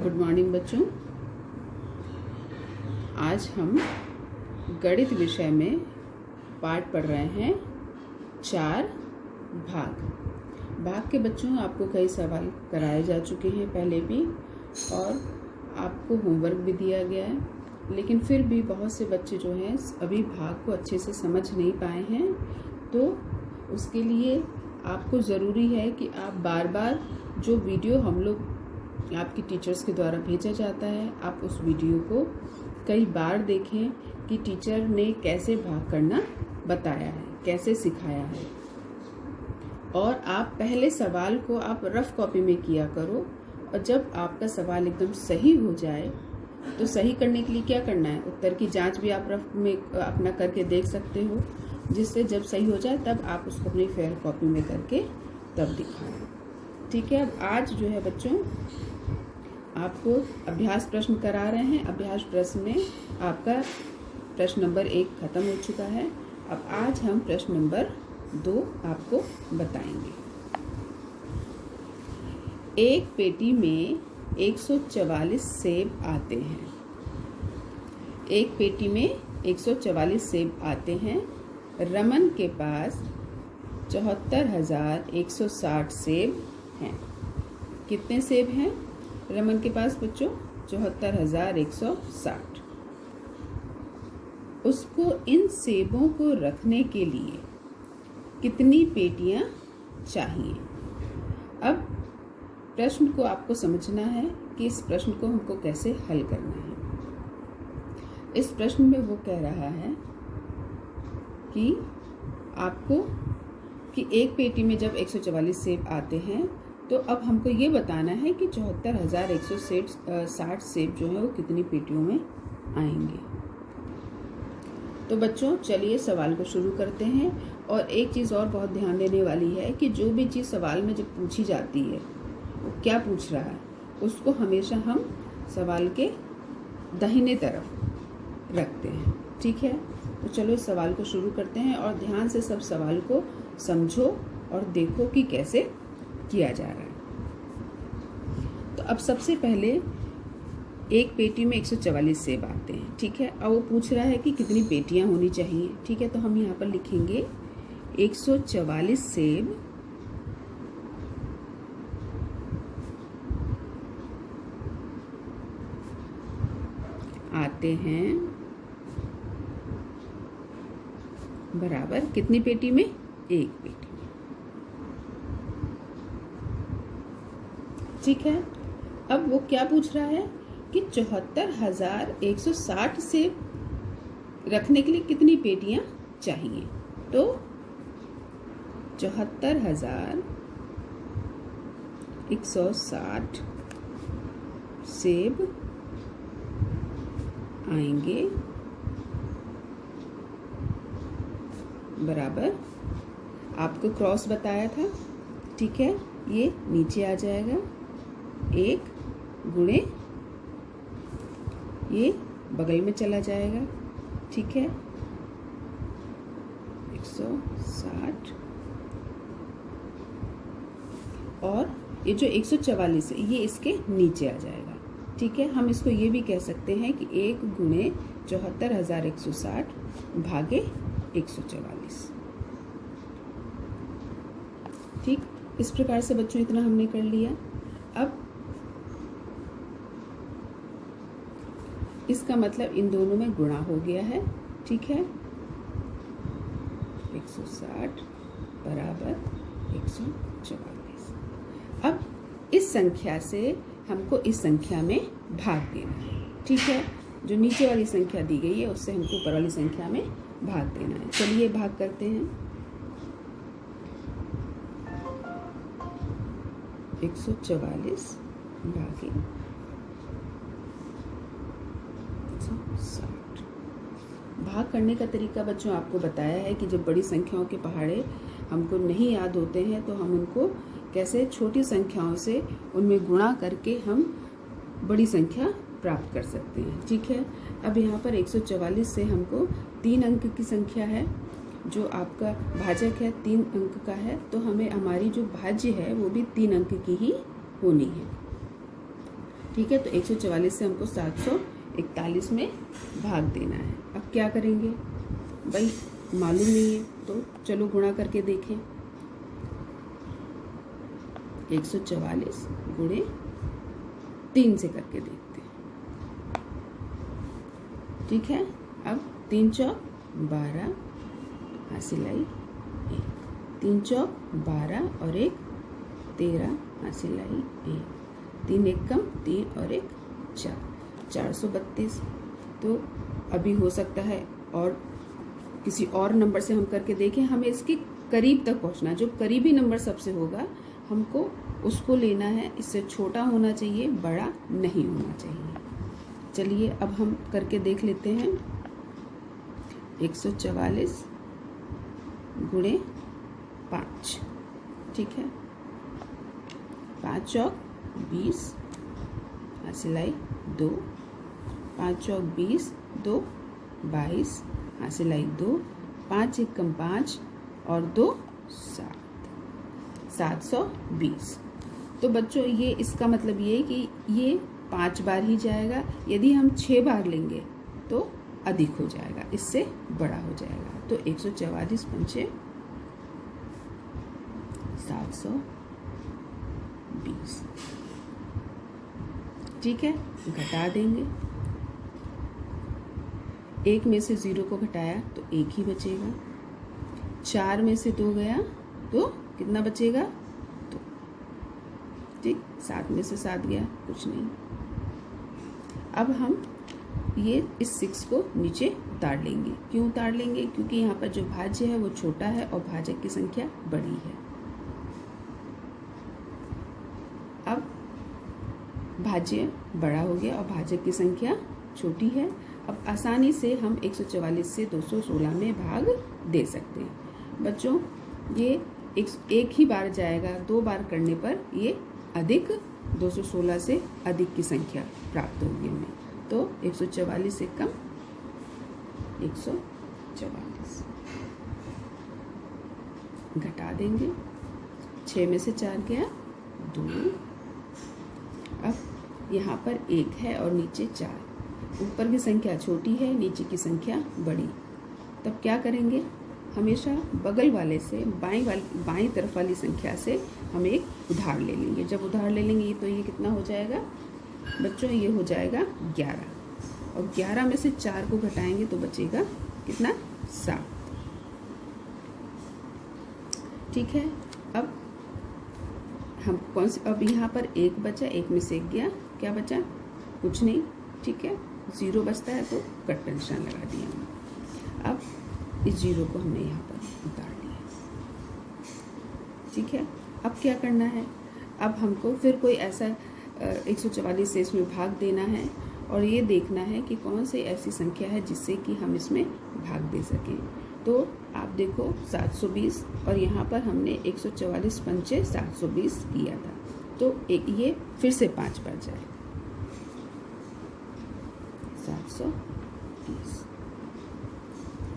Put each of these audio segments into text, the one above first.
Good morning बच्चों। आज हम गणित विषय में पाठ पढ़ रहे हैं 4 भाग के बच्चों आपको कई सवाल कराए जा चुके हैं पहले भी और आपको होमवर्क भी दिया गया है, लेकिन फिर भी बहुत से बच्चे जो हैं अभी भाग को अच्छे से समझ नहीं पाए हैं। तो उसके लिए आपको ज़रूरी है कि आप बार बार जो वीडियो हम लोग आपकी टीचर्स के द्वारा भेजा जाता है, आप उस वीडियो को कई बार देखें कि टीचर ने कैसे भाग करना बताया है, कैसे सिखाया है। और आप पहले सवाल को आप रफ कॉपी में किया करो, और जब आपका सवाल एकदम सही हो जाए तो सही करने के लिए क्या करना है, उत्तर की जांच भी आप रफ में अपना करके देख सकते हो, जिससे जब सही हो जाए तब आप उसको अपनी फेयर कॉपी में करके तब दिखाएं। ठीक है। अब आज जो है बच्चों आपको अभ्यास प्रश्न करा रहे हैं। अभ्यास प्रश्न में आपका प्रश्न नंबर 1 खत्म हो चुका है। अब आज हम प्रश्न नंबर 2 आपको बताएंगे। एक पेटी में 144 सेब आते हैं। एक पेटी में 144 सेब आते हैं। रमन के पास 74,160 सेब हैं। कितने सेब हैं रमन के पास बच्चों? 74,160। उसको इन सेबों को रखने के लिए कितनी पेटियां चाहिए? अब प्रश्न को आपको समझना है कि इस प्रश्न को हमको कैसे हल करना है। इस प्रश्न में वो कह रहा है कि आपको कि एक पेटी में जब 144 सेब आते हैं तो अब हमको ये बताना है कि 74,160 सेब जो है वो कितनी पेटियों में आएंगे। तो बच्चों चलिए सवाल को शुरू करते हैं। और एक चीज़ और बहुत ध्यान देने वाली है कि जो भी चीज़ सवाल में जब पूछी जाती है वो क्या पूछ रहा है, उसको हमेशा हम सवाल के दाहिने तरफ रखते हैं। ठीक है। तो चलो इस सवाल को शुरू करते हैं और ध्यान से सब सवाल को समझो और देखो कि कैसे किया जा रहा है। तो अब सबसे पहले एक पेटी में 144 सेब आते हैं। ठीक है। अब वो पूछ रहा है कि कितनी पेटियां होनी चाहिए। ठीक है। तो हम यहाँ पर लिखेंगे 144 सेब आते हैं बराबर कितनी पेटी में? एक पेटी। ठीक है। अब वो क्या पूछ रहा है कि 74,160 सेब रखने के लिए कितनी पेटियां चाहिए? तो 74,160 सेब आएंगे बराबर, आपको क्रॉस बताया था। ठीक है। ये नीचे आ जाएगा, 1 गुणे ये बगल में चला जाएगा। ठीक है। 160 और ये जो 144 है ये इसके नीचे आ जाएगा। ठीक है। हम इसको ये भी कह सकते हैं कि 1 गुणे 74,160 भागे 144। ठीक। इस प्रकार से बच्चों इतना हमने कर लिया। अब इसका मतलब इन दोनों में गुणा हो गया है। ठीक है। 160 बराबर 144। अब इस संख्या से हमको इस संख्या में भाग देना है। ठीक है। जो नीचे वाली संख्या दी गई है उससे हमको ऊपर वाली संख्या में भाग देना है। चलिए भाग करते हैं। 144 भागे 160। भाग करने का तरीका बच्चों आपको बताया है कि जब बड़ी संख्याओं के पहाड़े हमको नहीं याद होते हैं तो हम उनको कैसे छोटी संख्याओं से उनमें गुणा करके हम बड़ी संख्या प्राप्त कर सकते हैं। ठीक है। अब यहाँ पर 144 से हमको 3 अंक की संख्या है, जो आपका भाजक है 3 अंक का है, तो हमें हमारी जो भाज्य है वो भी 3 अंक की ही होनी है। ठीक है, तो 144 से हमको 741 में भाग देना है। अब क्या करेंगे भाई, मालूम नहीं है तो चलो गुणा करके देखें। 144 गुणे 3 से करके देखते हैं। ठीक है, अब 3 चौक 12 हासिल आई 1, 3 चौक 12 और 1 13 हासिल आई 1, 3 एक कम 3 और 1 4, 432। तो अभी हो सकता है और किसी और नंबर से हम करके देखें। हमें इसके करीब तक पहुंचना, जो करीबी नंबर सबसे होगा हमको उसको लेना है। इससे छोटा होना चाहिए, बड़ा नहीं होना चाहिए। चलिए अब हम करके देख लेते हैं। 144 गुणे 5, ठीक है, 5 चौक 20 हासिल आई 2, 5 चौक 20 2 22 हासिल आई 2, 5 एक कम 5 और 2 7, 720। तो बच्चों ये इसका मतलब ये है कि ये 5 बार ही जाएगा। यदि हम 6 बार लेंगे तो अधिक हो जाएगा, इससे बड़ा हो जाएगा। तो 144 पंचे 720, ठीक है, घटा देंगे। 1 में से 0 को घटाया तो 1 ही बचेगा। 4 में से 2 गया तो कितना बचेगा 2, ठीक। 7 में से 7 गया, कुछ नहीं। अब हम ये इस 6 को नीचे उतार लेंगे। क्यों उतार लेंगे? क्योंकि यहाँ पर जो भाज्य है वो छोटा है और भाजक की संख्या बड़ी है। अब भाज्य बड़ा हो गया और भाजक की संख्या छोटी है। अब आसानी से हम 144 से 216 में भाग दे सकते हैं। बच्चों ये एक ही बार जाएगा, 2 बार करने पर ये अधिक 216 से अधिक की संख्या प्राप्त होगी हमें। तो 144 से कम 144 घटा देंगे। 6 में से 4 गया 2। अब यहाँ पर 1 है और नीचे 4, ऊपर की संख्या छोटी है, नीचे की संख्या बड़ी। तब क्या करेंगे? हमेशा बगल वाले से बाईं तरफ वाली संख्या से हम एक उधार ले लेंगे। जब उधार ले लेंगे तो ये कितना हो जाएगा बच्चों? ये हो जाएगा 11, और 11 में से 4 को घटाएंगे तो बचेगा कितना? 7, ठीक है। अब हम कौन से, अब यहाँ पर 1 बचा, 1 में से 1 गया, क्या बचा? कुछ नहीं, ठीक है। 0 बचता है तो कट का निशान लगा दिया हमने। अब इस 0 को हमने यहाँ पर उतार लिया, ठीक है। अब क्या करना है? अब हमको फिर कोई ऐसा 144 से इसमें भाग देना है और ये देखना है कि कौन सी ऐसी संख्या है जिससे कि हम इसमें भाग दे सकें। तो आप देखो 720 और यहाँ पर हमने 144 पंचे 720 किया था, तो एक ये फिर से 5 बार जाएगा। 720,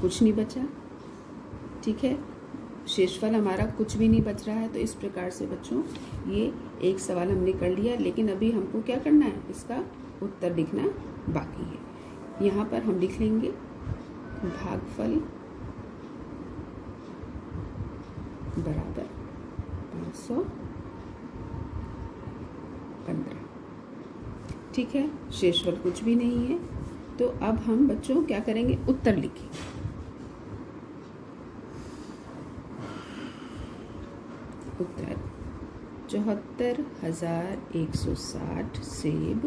कुछ नहीं बचा, ठीक है। शेषफल हमारा कुछ भी नहीं बच रहा है। तो इस प्रकार से बच्चों ये एक सवाल हमने कर लिया, लेकिन अभी हमको क्या करना है? इसका उत्तर लिखना बाकी है। यहाँ पर हम लिख लेंगे भागफल बराबर 515, ठीक है। शेषफल कुछ भी नहीं है। तो अब हम बच्चों क्या करेंगे? उत्तर लिखेंगे। उत्तर 74,160 सेब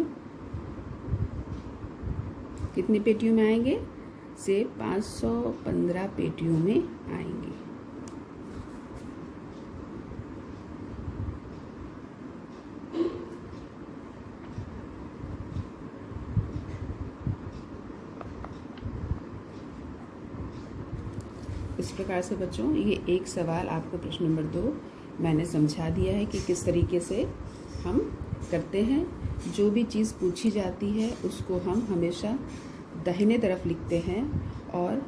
कितनी पेटियों में आएंगे? सेब 515 पेटियों में आएंगे। इस प्रकार से बच्चों ये एक सवाल आपको प्रश्न नंबर 2 मैंने समझा दिया है कि किस तरीके से हम करते हैं। जो भी चीज़ पूछी जाती है उसको हम हमेशा दाहिने तरफ लिखते हैं और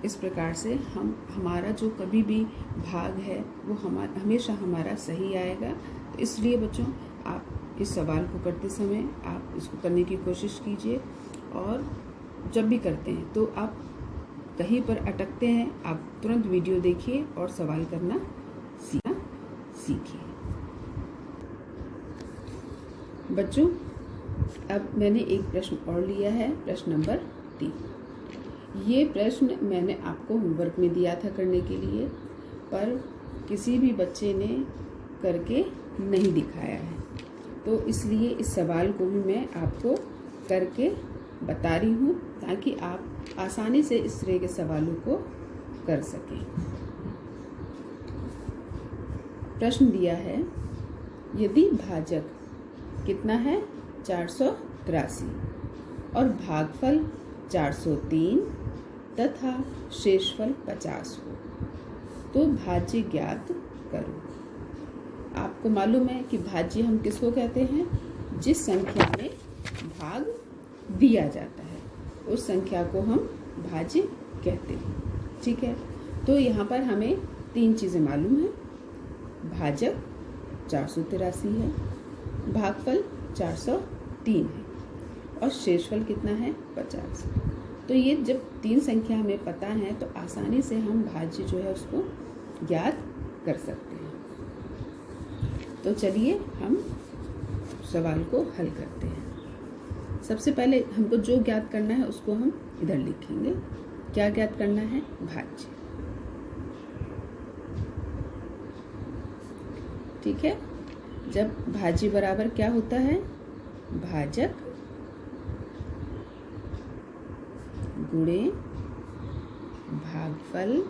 इस प्रकार से हमारा जो कभी भी भाग है वो हमेशा हमारा सही आएगा। तो इसलिए बच्चों आप इस सवाल को करते समय आप इसको करने की कोशिश कीजिए, और जब भी करते हैं तो आप कहीं पर अटकते हैं, आप तुरंत वीडियो देखिए और सवाल करना सीखिए। बच्चों, अब मैंने एक प्रश्न और लिया है, प्रश्न नंबर 3। ये प्रश्न मैंने आपको होमवर्क में दिया था करने के लिए, पर किसी भी बच्चे ने करके नहीं दिखाया है, तो इसलिए इस सवाल को भी मैं आपको करके बता रही हूँ ताकि आप आसानी से इस तरह के सवालों को कर सकें। प्रश्न दिया है, यदि भाजक कितना है 483 और भागफल 403 तथा शेषफल 50 हो तो भाज्य ज्ञात करो। आपको मालूम है कि भाज्य हम किसको कहते हैं? जिस संख्या में भाग दिया जाता है उस संख्या को हम भाज्य कहते हैं। ठीक है, तो यहाँ पर हमें 3 चीज़ें मालूम है। भाजक 483 है, भागफल 403 है और शेषफल कितना है 50। तो ये जब 3 संख्या हमें पता है तो आसानी से हम भाज्य जो है उसको ज्ञात कर सकते हैं। तो चलिए हम सवाल को हल करते हैं। सबसे पहले हमको जो ज्ञात करना है उसको हम इधर लिखेंगे। क्या ज्ञात करना है? भाज्य। ठीक है, जब भाज्य बराबर क्या होता है? भाजक गुणे भागफल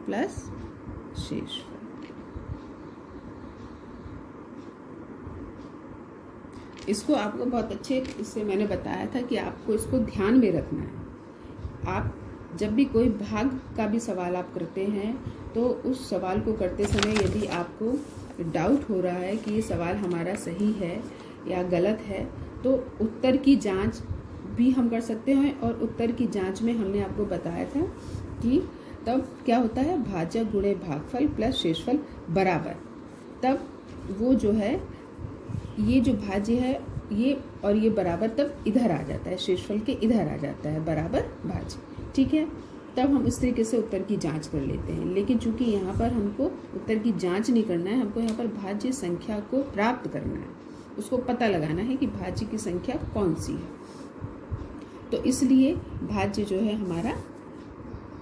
प्लस शेषफल। इसको आपको बहुत अच्छे इससे मैंने बताया था कि आपको इसको ध्यान में रखना है। आप जब भी कोई भाग का भी सवाल आप करते हैं तो उस सवाल को करते समय यदि आपको डाउट हो रहा है कि ये सवाल हमारा सही है या गलत है तो उत्तर की जांच भी हम कर सकते हैं। और उत्तर की जांच में हमने आपको बताया था कि तब क्या होता है? भाजक गुणे भागफल प्लस शेषफल बराबर, तब वो जो है ये जो भाज्य है ये और ये बराबर तब इधर आ जाता है, शेषफल के इधर आ जाता है बराबर भाज्य। ठीक है, तब हम इस तरीके से उत्तर की जांच कर लेते हैं। लेकिन चूंकि यहाँ पर हमको उत्तर की जांच नहीं करना है, हमको यहाँ पर भाज्य संख्या को प्राप्त करना है, उसको पता लगाना है कि भाज्य की संख्या कौन सी है। तो इसलिए भाज्य जो है हमारा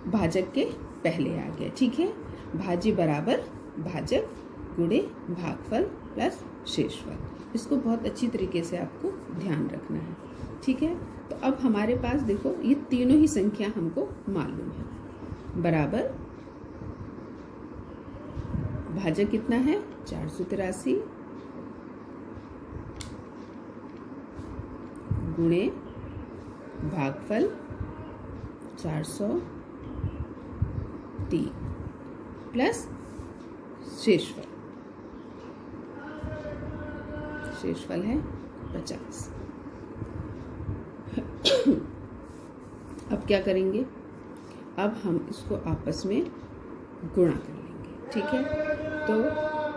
भाजक के पहले आ गया। ठीक है, भाज्य बराबर भाजक गुणे भागफल प्लस शेषफल। इसको बहुत अच्छी तरीके से आपको ध्यान रखना है। ठीक है, तो अब हमारे पास देखो ये तीनों ही संख्या हमको मालूम है। बराबर भाजक कितना है 483 गुणे भागफल 403 प्लस शेषफल है 50। अब क्या करेंगे? अब हम इसको आपस में गुणा कर लेंगे। ठीक है, तो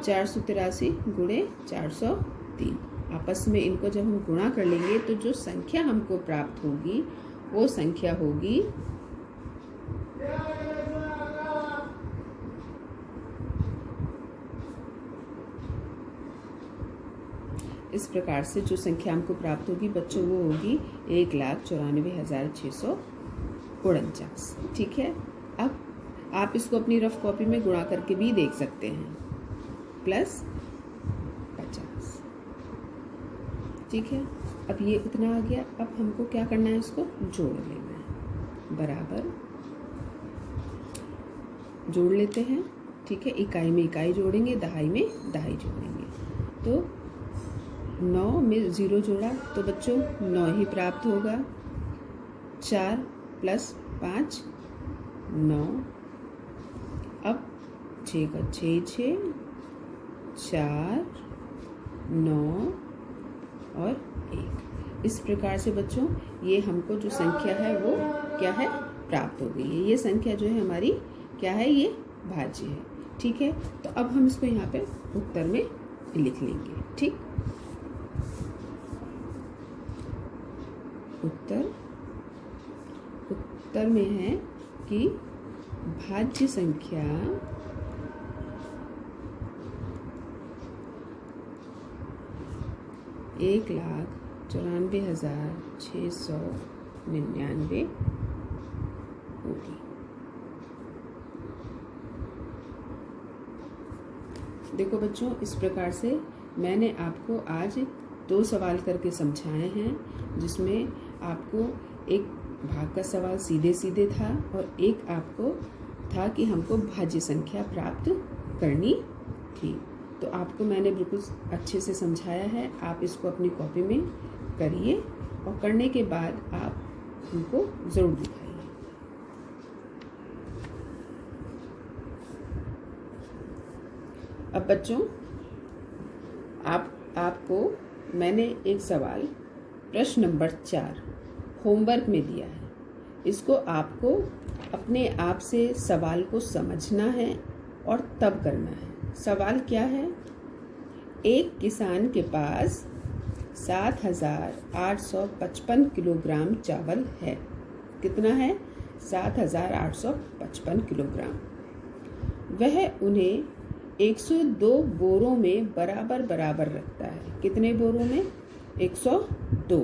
483 गुणे 403 आपस में इनको जब हम गुणा कर लेंगे तो जो संख्या हमको प्राप्त होगी वो संख्या होगी इस प्रकार से। जो संख्या हमको प्राप्त होगी बच्चों वो होगी 1,94,649। ठीक है, अब आप इसको अपनी रफ कॉपी में गुणा करके भी देख सकते हैं, प्लस 50। ठीक है, अब ये इतना आ गया। अब हमको क्या करना है? इसको जोड़ लेना है। बराबर जोड़ लेते हैं। ठीक है, इकाई में इकाई जोड़ेंगे, दहाई में दहाई जोड़ेंगे। तो 9 में 0 जोड़ा तो बच्चों 9 ही प्राप्त होगा। 4 प्लस 5 9। अब 6 का 6 6 4 9 और 1। इस प्रकार से बच्चों ये हमको जो संख्या है वो क्या है? प्राप्त हो गई है। ये संख्या जो है हमारी क्या है? ये भाज्य है। ठीक है, तो अब हम इसको यहाँ पे उत्तर में लिख लेंगे। ठीक, उत्तर में है कि भाज्य संख्या 1,94,699 होगी। देखो बच्चों, इस प्रकार से मैंने आपको आज 2 सवाल करके समझाए हैं, जिसमें आपको एक भाग का सवाल सीधे सीधे था और एक आपको था कि हमको भाज्य संख्या प्राप्त करनी थी। तो आपको मैंने बिल्कुल अच्छे से समझाया है। आप इसको अपनी कॉपी में करिए और करने के बाद आप हमको ज़रूर दिखाइए। अब बच्चों, आपको मैंने एक सवाल प्रश्न नंबर 4 होमवर्क में दिया है। इसको आपको अपने आप से सवाल को समझना है और तब करना है। सवाल क्या है? एक किसान के पास 7,855 किलोग्राम चावल है। कितना है? 7,855 किलोग्राम। वह उन्हें 102 बोरों में बराबर बराबर रखता है। कितने बोरों में? 102।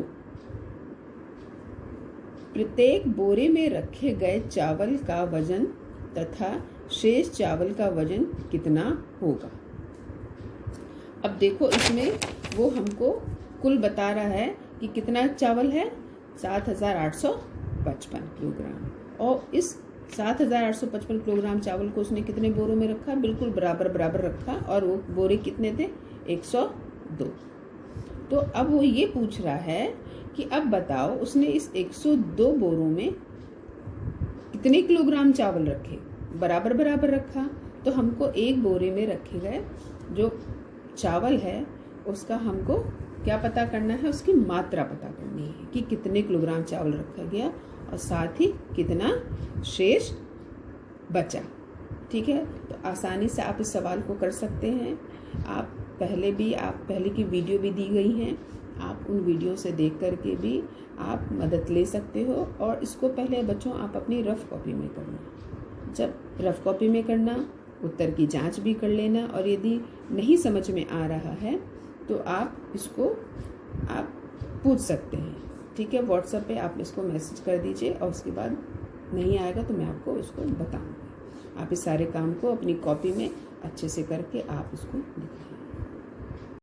प्रत्येक बोरे में रखे गए चावल का वजन तथा शेष चावल का वजन कितना होगा? अब देखो, इसमें वो हमको कुल बता रहा है कि कितना चावल है, 7,855 किलोग्राम। और इस 7,855 किलोग्राम चावल को उसने कितने बोरों में रखा? बिल्कुल बराबर बराबर रखा। और वो बोरे कितने थे? 102। तो अब वो ये पूछ रहा है कि अब बताओ, उसने इस 102 बोरों में कितने किलोग्राम चावल रखे? बराबर बराबर रखा। तो हमको एक बोरे में रखे गए जो चावल है उसका हमको क्या पता करना है? उसकी मात्रा पता करनी है कि कितने किलोग्राम चावल रखा गया और साथ ही कितना शेष बचा। ठीक है, तो आसानी से आप इस सवाल को कर सकते हैं। आप पहले की वीडियो भी दी गई हैं, आप उन वीडियो से देख करके भी आप मदद ले सकते हो। और इसको पहले बच्चों आप अपनी रफ कॉपी में करना। जब रफ कॉपी में करना, उत्तर की जांच भी कर लेना। और यदि नहीं समझ में आ रहा है तो आप इसको पूछ सकते हैं। ठीक है, व्हाट्सएप पे आप इसको मैसेज कर दीजिए और उसके बाद नहीं आएगा तो मैं आपको इसको बताऊंगी। आप इस सारे काम को अपनी कॉपी में अच्छे से करके आप इसको दिखाइए।